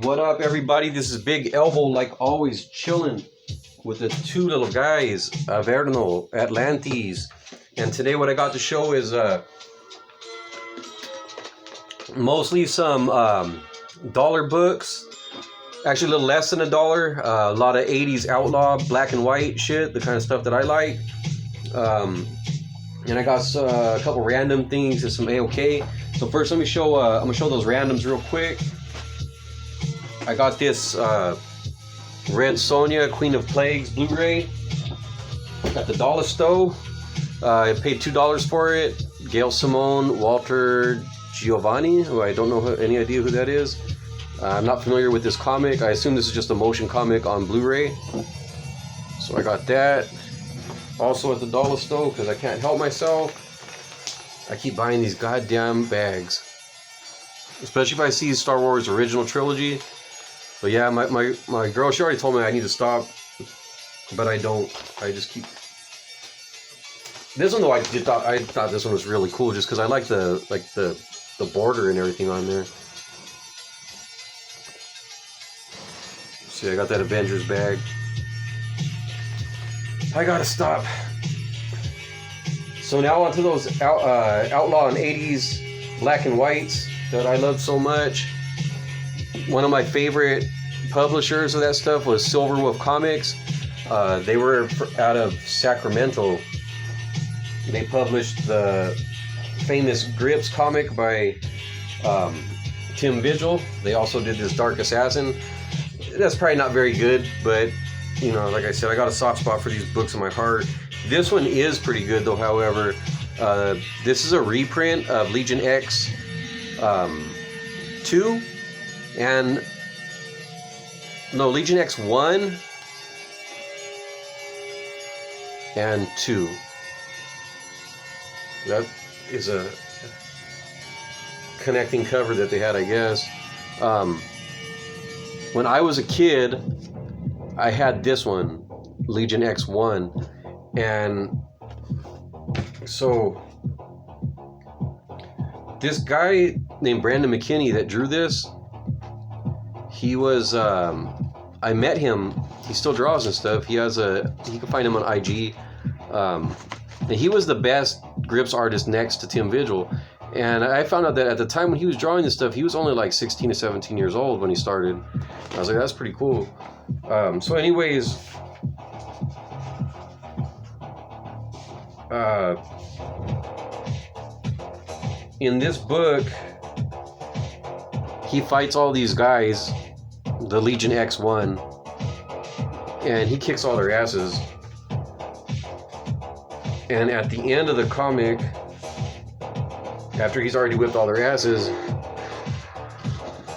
What up, everybody? This is Big Elbow, like always, chilling with the two little guys, Averno, Atlantes. And today what I got to show is mostly some dollar books. Actually, a little less than $1. A lot of 80s outlaw, black and white shit, the kind of stuff that I like. And I got a couple random things and some AOK. So first, let me show. I'm gonna show those randoms real quick. I got this Red Sonja, Queen of Plagues Blu-ray. Got the Dollar Stove. I paid $2 for it. Gail Simone, Walter Giovanni, who I don't know any idea who that is. I'm not familiar with this comic. I assume this is just a motion comic on Blu-ray. So I got that. Also at the Dollar Stove, because I can't help myself. I keep buying these goddamn bags. Especially if I see Star Wars original trilogy. But yeah, my girl, she already told me I need to stop. But I don't. I just keep... This one though, I thought this one was really cool just because I like the border and everything on there. See, I got that Avengers bag. I gotta stop. So now onto those Outlaw and 80s black and whites that I love so much. One of my favorite publishers of that stuff was Silver Wolf Comics. They were out of Sacramento. They published the famous Grips comic by Tim Vigil. They also did this Dark Assassin. That's probably not very good, but you know, like I said, I got a soft spot for these books in my heart. This one is pretty good though, however. This is a reprint of Legion X 2 and Legion X 1 and 2. That is a connecting cover that they had, I guess. When I was a kid, I had this one, Legion X1, and so this guy named Brandon McKinney that drew this, he was, I met him, he still draws and stuff, you can find him on IG, and he was the best Grips artist next to Tim Vigil. And I found out that at the time when he was drawing this stuff, he was only like 16 to 17 years old when he started. I was like, that's pretty cool. So anyways, in this book, he fights all these guys, the Legion X1, and he kicks all their asses. And at the end of the comic, after he's already whipped all their asses,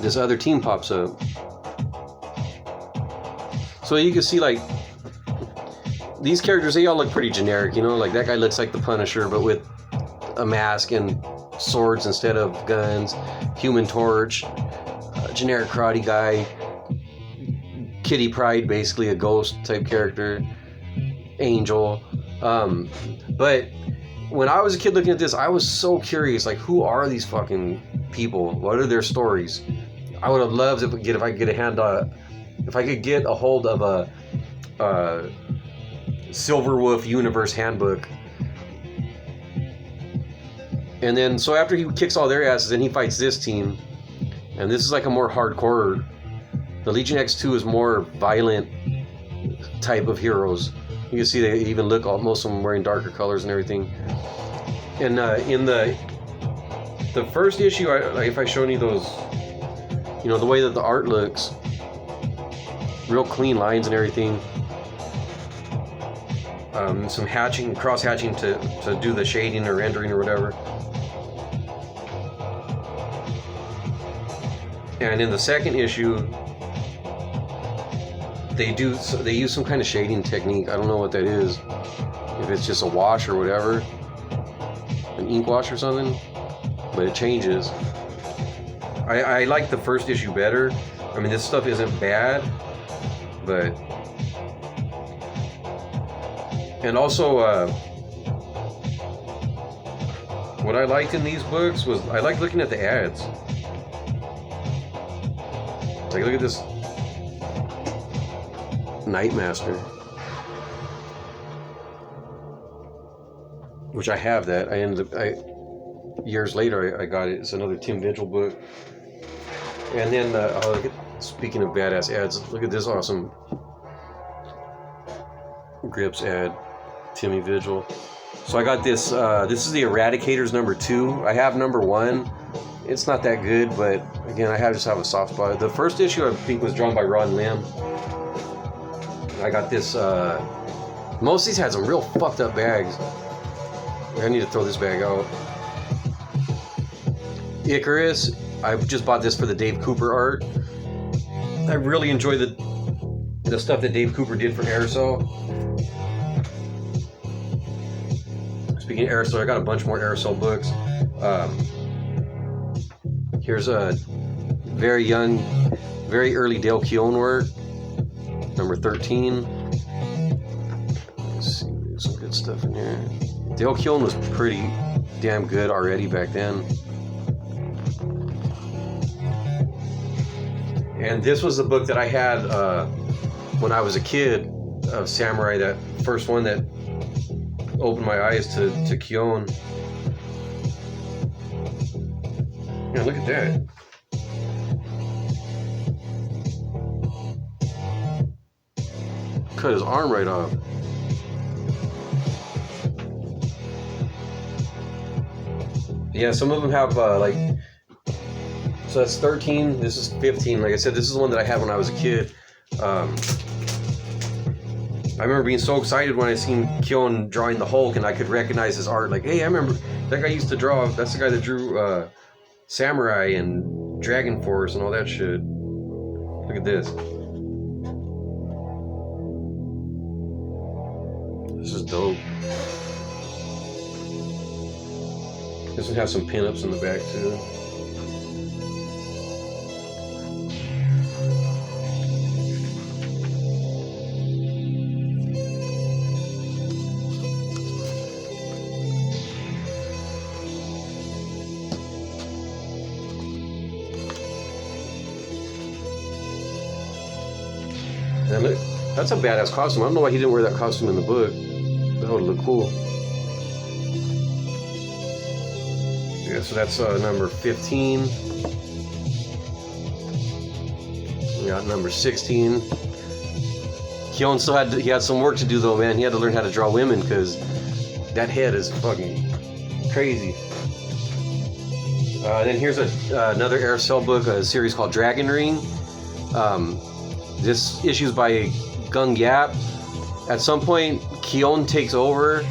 this other team pops up. So you can see, like, these characters, they all look pretty generic, you know? Like, that guy looks like the Punisher, but with a mask and swords instead of guns. Human Torch, generic karate guy. Kitty Pryde, basically a ghost type character. Angel. But when I was a kid looking at this, I was so curious, like, who are these fucking people? What are their stories? I would have loved if I could get a hold of a Silver Wolf Universe handbook. And then, so after he kicks all their asses, then he fights this team. And this is like a more hardcore. The Legion X2 is more violent type of heroes. You can see they even look, most of them wearing darker colors and everything. And in the first issue, if I show any of those, you know, the way that the art looks, real clean lines and everything. Some cross hatching to do the shading or rendering or whatever. And in the second issue, they use some kind of shading technique. I don't know what that is. If it's just a wash or whatever, an ink wash or something, but it changes. I like the first issue better. I mean, this stuff isn't bad, but... And also, what I liked in these books was I liked looking at the ads. Like, look at this Nightmaster, which I have that. Years later, I got it. It's another Tim Vigil book. And then, speaking of badass ads, look at this awesome Grips ad, Timmy Vigil. So I got this. This is the Eradicators #2. I have #1. It's not that good, but again, I just have a soft spot. The first issue I think was drawn by Ron Lim. I got this. Most of these had some real fucked up bags. I need to throw this bag out. Icarus. I just bought this for the Dave Cooper art. I really enjoy the stuff that Dave Cooper did for Aerosol. Speaking of Aerosol, I got a bunch more Aerosol books. Here's a very young, very early Dale Keown work, #13. Let's see, there's some good stuff in here. Dale Keown was pretty damn good already back then. And this was the book that I had when I was a kid of Samurai, that first one that opened my eyes to Keown. Yeah, look at that. Cut his arm right off. Yeah, some of them have like, so that's 13, this is 15. Like I said, this is the one that I had when I was a kid. I remember being so excited when I seen Keown drawing the Hulk and I could recognize his art. Like, hey, I remember that guy used to draw, that's the guy that drew Samurai and Dragon Force and all that shit. Look at this. This is dope. This one has some pinups in the back too. And look, that's a badass costume. I don't know why he didn't wear that costume in the book. That would look cool. Yeah, so that's number 15. We got number 16. Keown still had some work to do though, man. He had to learn how to draw women because that head is fucking crazy. Then here's another Aerosol book, a series called Dragon Ring. This issue's by Gung Yap. At some point, Keown takes over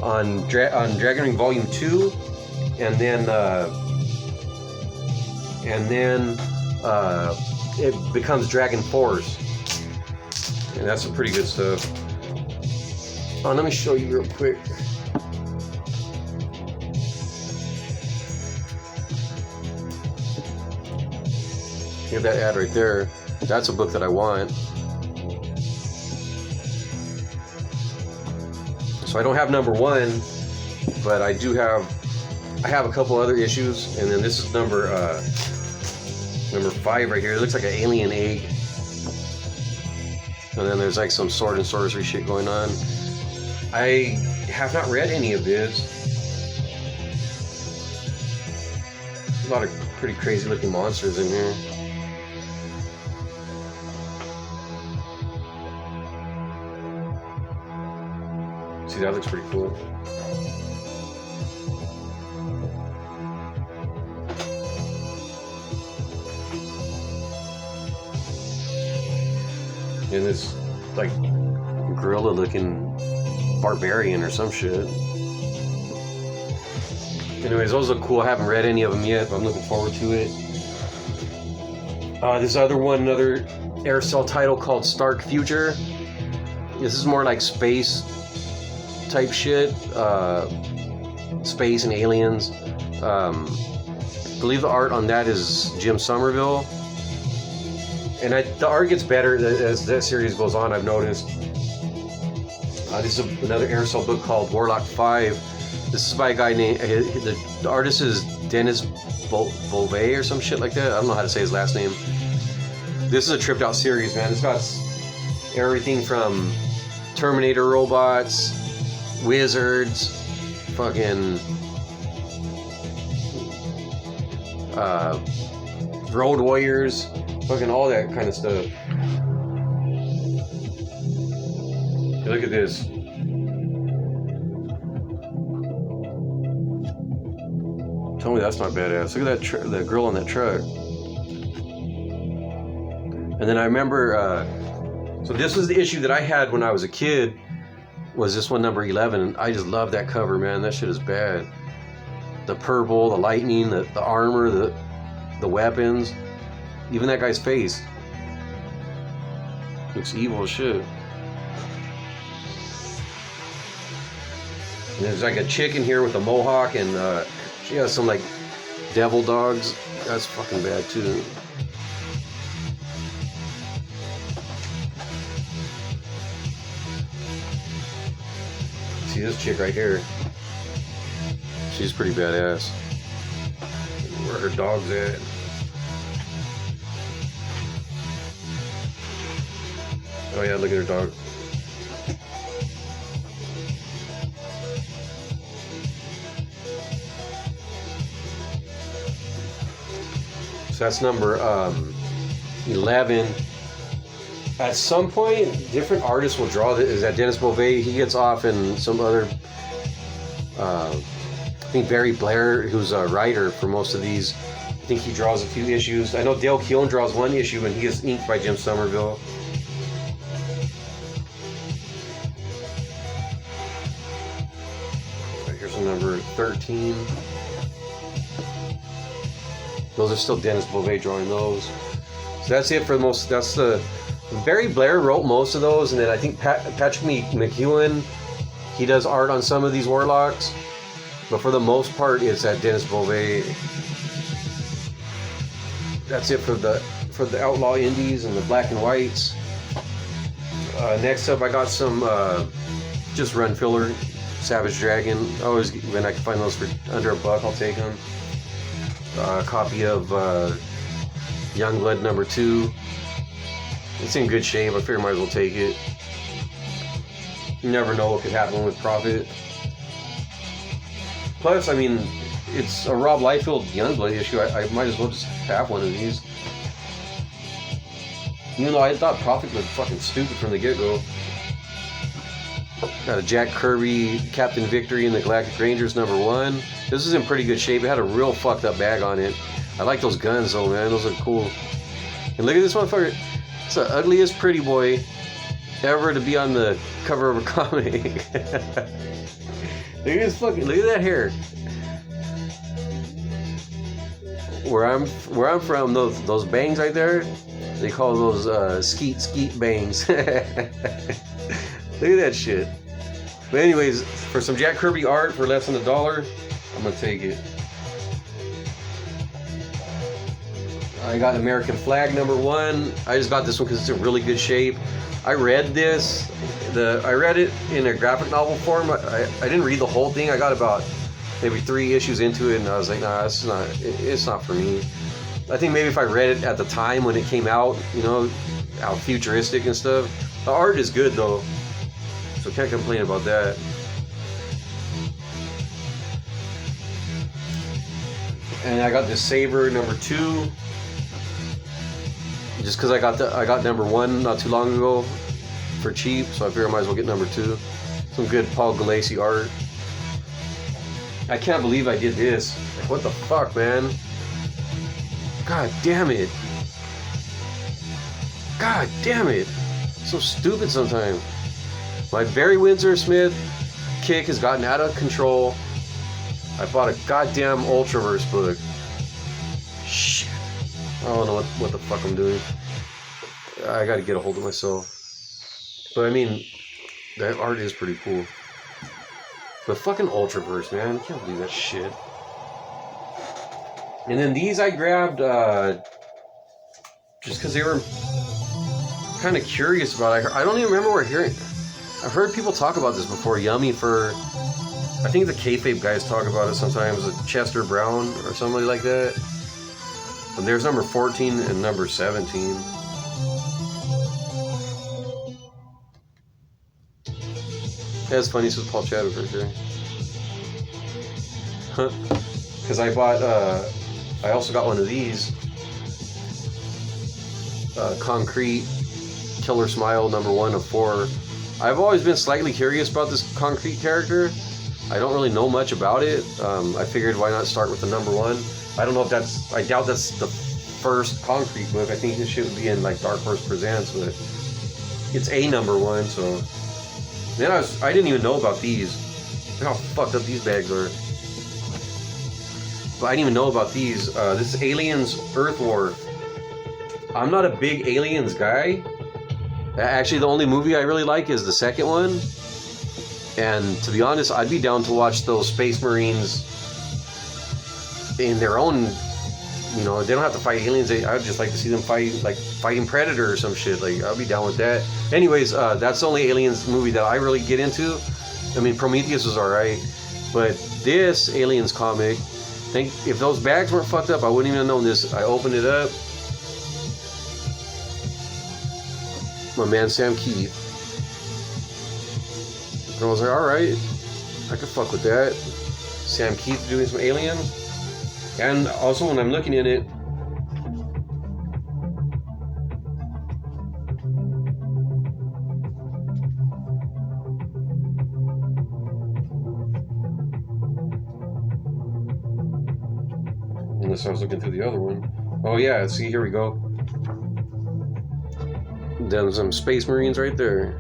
on Dragon Ring Volume 2, and then it becomes Dragon Force, and that's some pretty good stuff. Oh, let me show you real quick. You have that ad right there. That's a book that I want. So I don't have number 1, but I have a couple other issues, and then this is number 5 right here. It looks like an alien egg. And then there's like some sword and sorcery shit going on. I have not read any of this. A lot of pretty crazy looking monsters in here. See, that looks pretty cool. And this like gorilla looking barbarian or some shit. Anyways, those look cool. I haven't read any of them yet, but I'm looking forward to it. This other one, another Aerosol title called Stark Future. This is more like space type shit. Space and aliens. I believe the art on that is Jim Somerville. And the art gets better as that series goes on, I've noticed. This is another Aerosol book called War.lock 5. This is by a guy named, the artist is Dennis Beauvais or some shit like that. I don't know how to say his last name. This is a tripped out series, man. It's got everything from Terminator robots, wizards, fucking road warriors, fucking all that kind of stuff. Look at this. Tell me that's not badass. Look at that the girl on that truck. And then I remember, so this was the issue that I had when I was a kid, was this one, number 11, and I just love that cover, man. That shit is bad. The purple, the lightning, the armor, the weapons, even that guy's face. Looks evil as shit. And there's like a chick in here with a mohawk, and she has some like devil dogs. That's fucking bad too. See this chick right here. She's pretty badass. Where her dog's at. Oh yeah, look at her dog. So that's number 11. At some point, different artists will draw this. Is that Dennis Bovee? He gets off in some other. I think Barry Blair, who's a writer for most of these. I think he draws a few issues. I know Dale Keown draws one issue, and he gets inked by Jim Somerville. Here's some number 13. Those are still Dennis Bovee drawing those. So that's it for the most. That's the. Barry Blair wrote most of those, and then I think Patrick McEwen, he does art on some of these War.locks, but for the most part, it's at Dennis Bovee. That's it for the Outlaw Indies and the black and whites. Next up, I got some just run filler, Savage Dragon. Always, when I can find those for under $1, I'll take them. A copy of Youngblood number 2. It's in good shape. I figure I might as well take it. You never know what could happen with profit. Plus, I mean, it's a Rob Liefeld Youngblood issue. I might as well just have one of these. Even though I thought profit was fucking stupid from the get-go. Got a Jack Kirby Captain Victory in the Galactic Rangers number 1. This is in pretty good shape. It had a real fucked up bag on it. I like those guns though, man. Those are cool. And look at this motherfucker. It's the ugliest pretty boy ever to be on the cover of a comic. Look at this fucking. Look at that hair. Where I'm from, those bangs right there, they call those skeet bangs. Look at that shit. But anyways, for some Jack Kirby art for less than $1, I'm gonna take it. I got American Flag number 1. I just got this one because it's in really good shape. I read this. I read it in a graphic novel form. I didn't read the whole thing. I got about maybe 3 issues into it, and I was like, nah, it's not for me. I think maybe if I read it at the time when it came out, you know, how futuristic and stuff. The art is good though, so can't complain about that. And I got this Saber number 2. Just because I got number 1 not too long ago for cheap, so I figure I might as well get number 2. Some good Paul Galassi art. I can't believe I did this. Like, what the fuck, man? God damn it. God damn it. So stupid sometimes. My Barry Windsor Smith kick has gotten out of control. I bought a goddamn Ultraverse book. Shit. I don't know what the fuck I'm doing. I gotta get a hold of myself. But I mean, that art is pretty cool. The fucking Ultraverse, man. I can't believe that shit. And then these I grabbed just because they were kind of curious about it. I don't even remember where hearing. I've heard people talk about this before. Yummy for, I think the kayfabe guys talk about it sometimes. Chester Brown or somebody like that. And there's number 14 and number 17. That's funny. This is Paul Chadwick right there. Because I bought, I also got one of these. Concrete Killer Smile #1 of 4. I've always been slightly curious about this Concrete character. I don't really know much about it. I figured why not start with the #1. I don't know if that's, I doubt that's the first Concrete book. I think this shit would be in like Dark Horse Presents, but it's a #1, so. Then I didn't even know about these. Look how fucked up these bags are. But I didn't even know about these. This is Aliens Earth War. I'm not a big Aliens guy. Actually, the only movie I really like is the second one. And to be honest, I'd be down to watch those Space Marines in their own, you know, they don't have to fight aliens. I'd just like to see them fight, like fighting Predator or some shit. Like, I'll be down with that. Anyways, that's the only Aliens movie that I really get into. I mean, Prometheus was alright, but this Aliens comic, if those bags weren't fucked up, I wouldn't even have known this. I opened it up. My man Sam Keith. And I was like, alright, I could fuck with that. Sam Keith doing some aliens. And also when I'm looking at it, unless I was looking through the other one. Oh yeah, see, here we go. Then some Space Marines right there.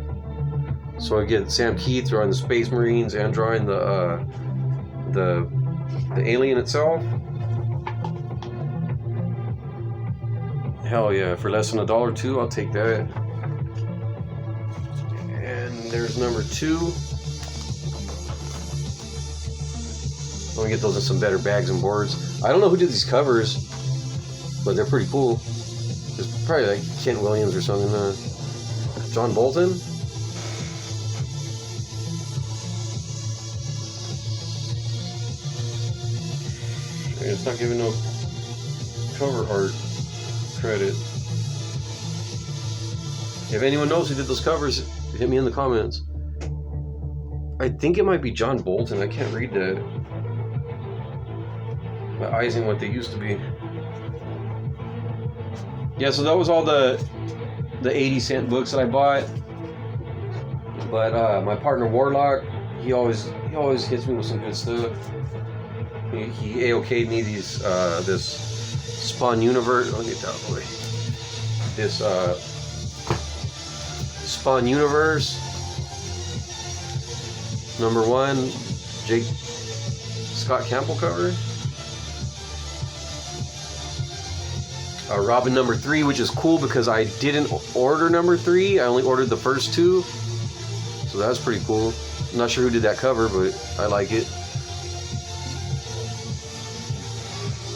So I get Sam Keith drawing the Space Marines and drawing the alien itself. Hell yeah, for less than $1 too, I'll take that. And there's #2. I'm gonna get those in some better bags and boards. I don't know who did these covers, but they're pretty cool. It's probably like Kent Williams or something. John Bolton? It's not giving no cover art credit. If anyone knows who did those covers, hit me in the comments. I think it might be John Bolton. I can't read that. My eyes ain't what they used to be. Yeah, so that was all the 80-cent books that I bought. But my partner War.lock, he always hits me with some good stuff. He AOK'd me these this Spawn Universe. I'll get that out of the way. This Spawn Universe #1, Jake Scott Campbell cover. Robin #3, which is cool because I didn't order #3. I only ordered the first 2, so that's pretty cool. I'm not sure who did that cover, but I like it.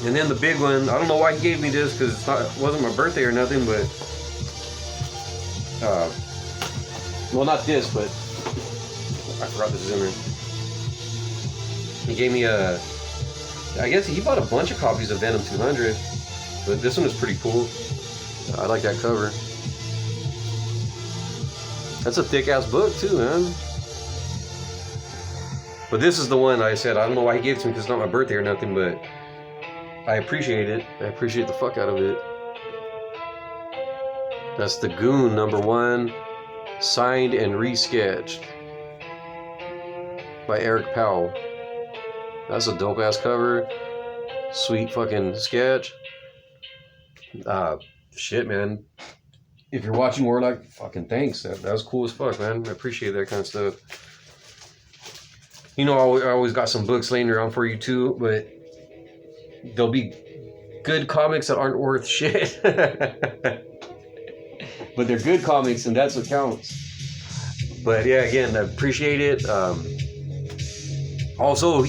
And then the big one, I don't know why he gave me this because it wasn't my birthday or nothing, but well, not this, but I forgot this is in there. He gave me I guess he bought a bunch of copies of Venom 200, but this one is pretty cool. I like that cover. That's a thick ass book too, man. But this is the one I said, I don't know why he gave it to me because it's not my birthday or nothing, but I appreciate it. I appreciate the fuck out of it. That's the Goon #1, signed and resketched by Eric Powell. That's a dope ass cover. Sweet fucking sketch. Shit, man. If you're watching War.lock, fucking thanks. That was cool as fuck, man. I appreciate that kind of stuff. You know, I always got some books laying around for you too, but there'll be good comics that aren't worth shit. But they're good comics, and that's what counts. But yeah, again, I appreciate it. Also,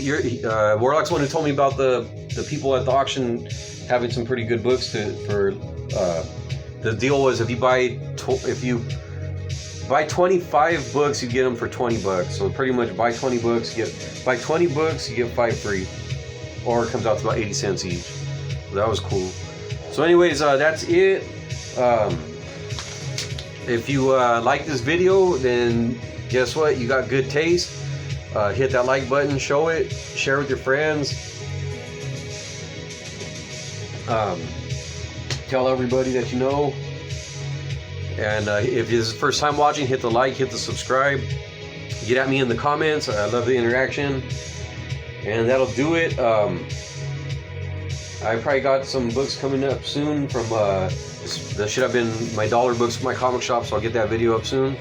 War.lock's one who told me about the people at the auction having some pretty good books the deal was if you buy 25 books, you get them for $20. So pretty much buy 20 books, you get 5 free, or it comes out to about 80 cents each. So that was cool. So anyways, that's it. If you like this video, then guess what? You got good taste. Hit that like button, show it, share with your friends. Tell everybody that you know. And if this is the first time watching, hit the like, hit the subscribe. Get at me in the comments. I love the interaction. And that'll do it. I probably got some books coming up soon from that should have been my dollar books for my comic shop, so I'll get that video up soon.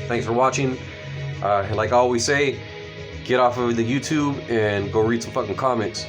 Thanks for watching. And like I always say, get off of the YouTube and go read some fucking comics.